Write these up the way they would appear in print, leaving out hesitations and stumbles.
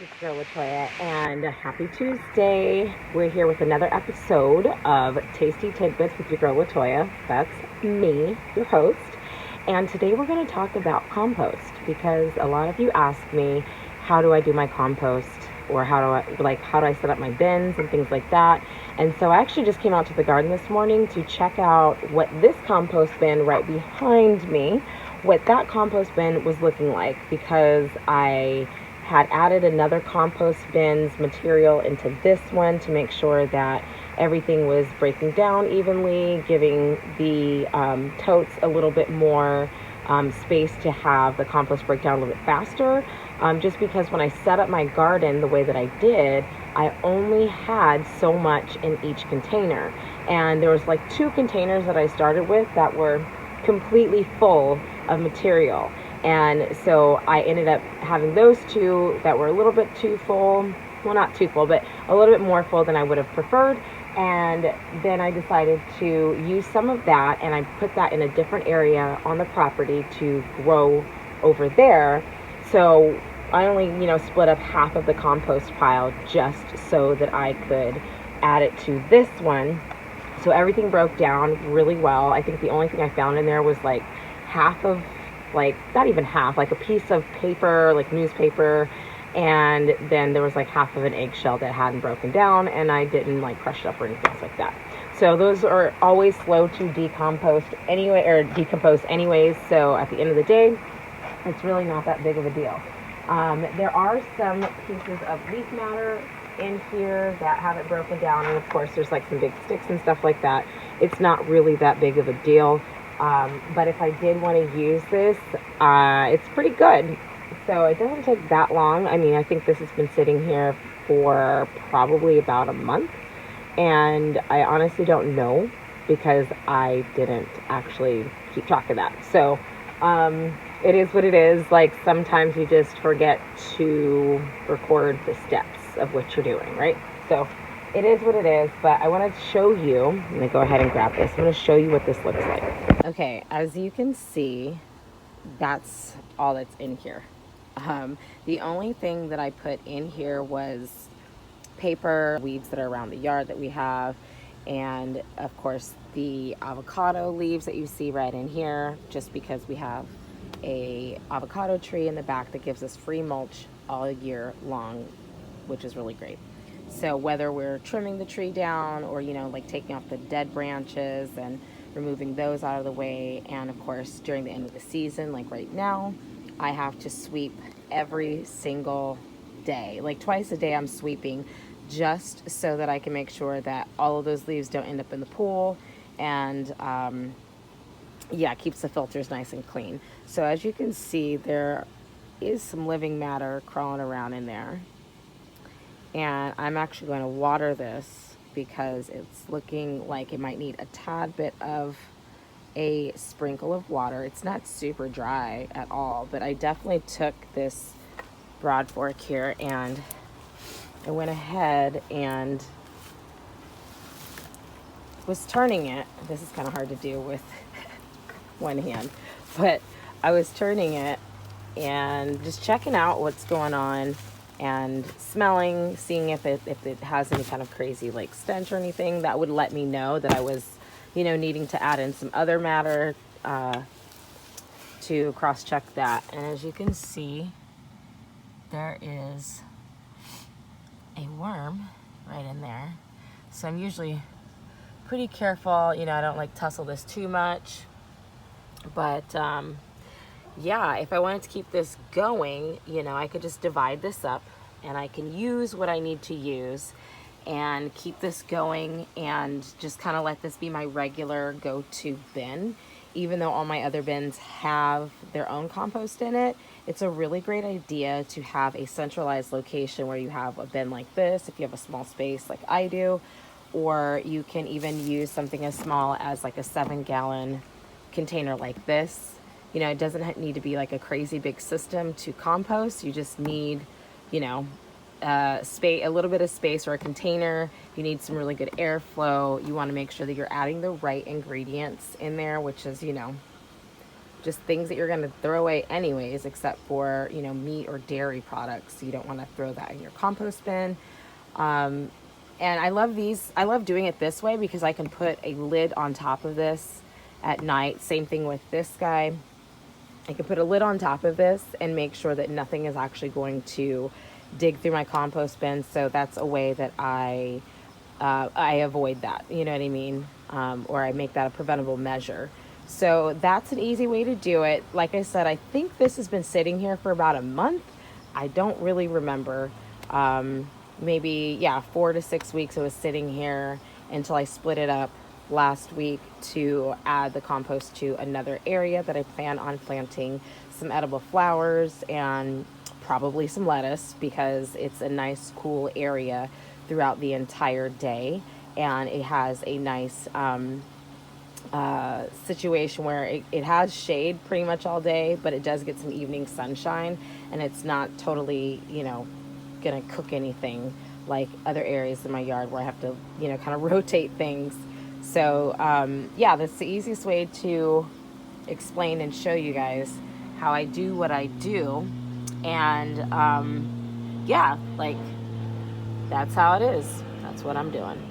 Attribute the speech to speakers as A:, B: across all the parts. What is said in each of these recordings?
A: it's Girl Latoya, and happy Tuesday. We're here with another episode of Tasty Tidbits with your girl Latoya. That's me, your host. And today we're going to talk about compost because a lot of you ask me, how do I do my compost? Or how do I set up my bins and things like that. And so I actually just came out to the garden this morning to check out what this compost bin right behind me, what that compost bin was looking like, because I had added another compost bin's material into this one to make sure that everything was breaking down evenly, giving the totes a little bit more space to have the compost break down a little bit faster. Just because when I set up my garden the way that I did, I only had so much in each container. And there was like 2 containers that I started with that were completely full of material. And so I ended up having those 2 that were a little bit too full. Well, not too full, but a little bit more full than I would have preferred. And then I decided to use some of that, and I put that in a different area on the property to grow over there. So I only, split up half of the compost pile just so that I could add it to this one. So everything broke down really well. I think the only thing I found in there was like half of, not even half, like a piece of paper, like newspaper, and then there was like half of an eggshell that hadn't broken down, and I didn't like crush it up or anything else like that. So those are always slow to decompose anyways. So at the end of the day, it's really not that big of a deal. There are some pieces of leaf matter in here that haven't broken down, and of course there's like some big sticks and stuff like that. It's not really that big of a deal. But if I did want to use this, it's pretty good. So it doesn't take that long. I mean, I think this has been sitting here for probably about a month. And I honestly don't know because I didn't actually keep track of that. So it is what it is. Like sometimes you just forget to record the steps of what you're doing, right? So it is what it is, but I want to show you. I'm going to go ahead and grab this. I'm going to show you what this looks like. Okay, as you can see, that's all that's in here. The only thing that I put in here was paper, weeds that are around the yard that we have, and of course the avocado leaves that you see right in here, just because we have a avocado tree in the back that gives us free mulch all year long, which is really great. So whether we're trimming the tree down or, like taking off the dead branches and removing those out of the way, and of course during the end of the season, like right now, I have to sweep every single day. Like twice a day I'm sweeping, just so that I can make sure that all of those leaves don't end up in the pool, and keeps the filters nice and clean. So as you can see, there is some living matter crawling around in there, and I'm actually going to water this because it's looking like it might need a tad bit of a sprinkle of water. It's not super dry at all, but I definitely took this broad fork here and I went ahead and was turning it. This is kind of hard to do with one hand, but I was turning it and just checking out what's going on and smelling, seeing if it has any kind of crazy like stench or anything that would let me know that I was needing to add in some other matter to cross-check that. And as you can see, there is a worm right in there. So I'm usually pretty careful, I don't like tussle this too much. But if I wanted to keep this going, I could just divide this up and I can use what I need to use and keep this going and just kind of let this be my regular go-to bin. Even though all my other bins have their own compost in it, it's a really great idea to have a centralized location where you have a bin like this if you have a small space like I do, or you can even use something as small as like a 7-gallon container like this. It doesn't need to be like a crazy big system to compost. You just need, a little bit of space or a container. You need some really good airflow. You want to make sure that you're adding the right ingredients in there, which is, just things that you're going to throw away anyways, except for, meat or dairy products. So you don't want to throw that in your compost bin. And I love these. I love doing it this way because I can put a lid on top of this at night. Same thing with this guy. I can put a lid on top of this and make sure that nothing is actually going to dig through my compost bin. So that's a way that I avoid that, you know what I mean? Or I make that a preventable measure. So that's an easy way to do it. Like I said, I think this has been sitting here for about a month. I don't really remember. Maybe, 4 to 6 weeks it was sitting here until I split it up last week to add the compost to another area that I plan on planting some edible flowers and probably some lettuce, because it's a nice cool area throughout the entire day, and it has a nice situation where it has shade pretty much all day, but it does get some evening sunshine, and it's not totally gonna cook anything like other areas in my yard where I have to kind of rotate things. So that's the easiest way to explain and show you guys how I do what I do. And that's how it is. That's what I'm doing.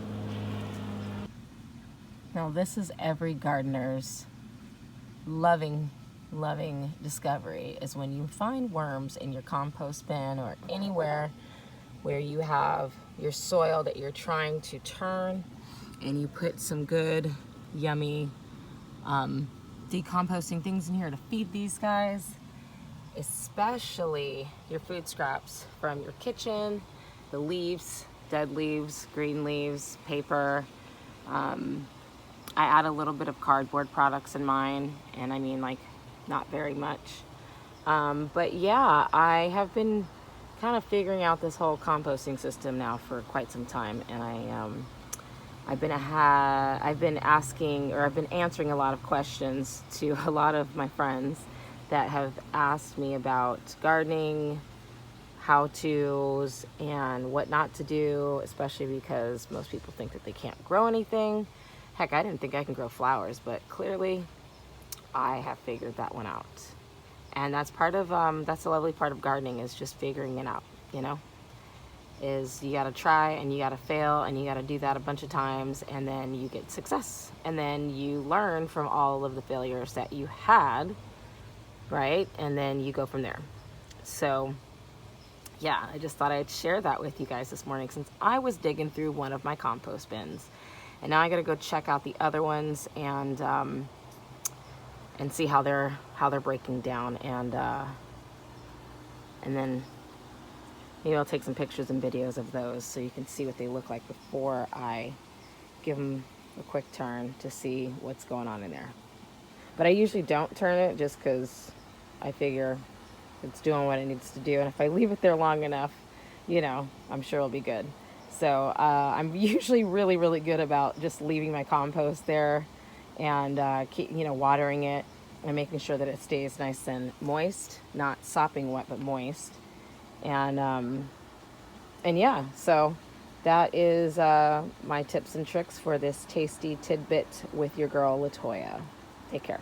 A: Now this is every gardener's loving discovery, is when you find worms in your compost bin or anywhere where you have your soil that you're trying to turn, and you put some good, yummy, decomposting things in here to feed these guys, especially your food scraps from your kitchen, the leaves, dead leaves, green leaves, paper. I add a little bit of cardboard products in mine, and I mean, like, not very much. But yeah, I have been kind of figuring out this whole composting system now for quite some time, and I've been asking, or I've been answering a lot of questions to a lot of my friends that have asked me about gardening, how-tos, and what not to do, especially because most people think that they can't grow anything. Heck, I didn't think I can grow flowers, but clearly I have figured that one out. And that's that's the lovely part of gardening, is just figuring it out, is you gotta try and you gotta fail and you gotta do that a bunch of times, and then you get success. And then you learn from all of the failures that you had, right? And then you go from there. So yeah, I just thought I'd share that with you guys this morning, since I was digging through one of my compost bins. And now I gotta go check out the other ones and see how they're breaking down, and then maybe I'll take some pictures and videos of those so you can see what they look like before I give them a quick turn to see what's going on in there. But I usually don't turn it, just because I figure it's doing what it needs to do, and if I leave it there long enough, I'm sure it'll be good. So I'm usually really, really good about just leaving my compost there and keep, watering it and making sure that it stays nice and moist, not sopping wet, but moist. And yeah, so that is my tips and tricks for this tasty tidbit with your girl LaToya. Take care.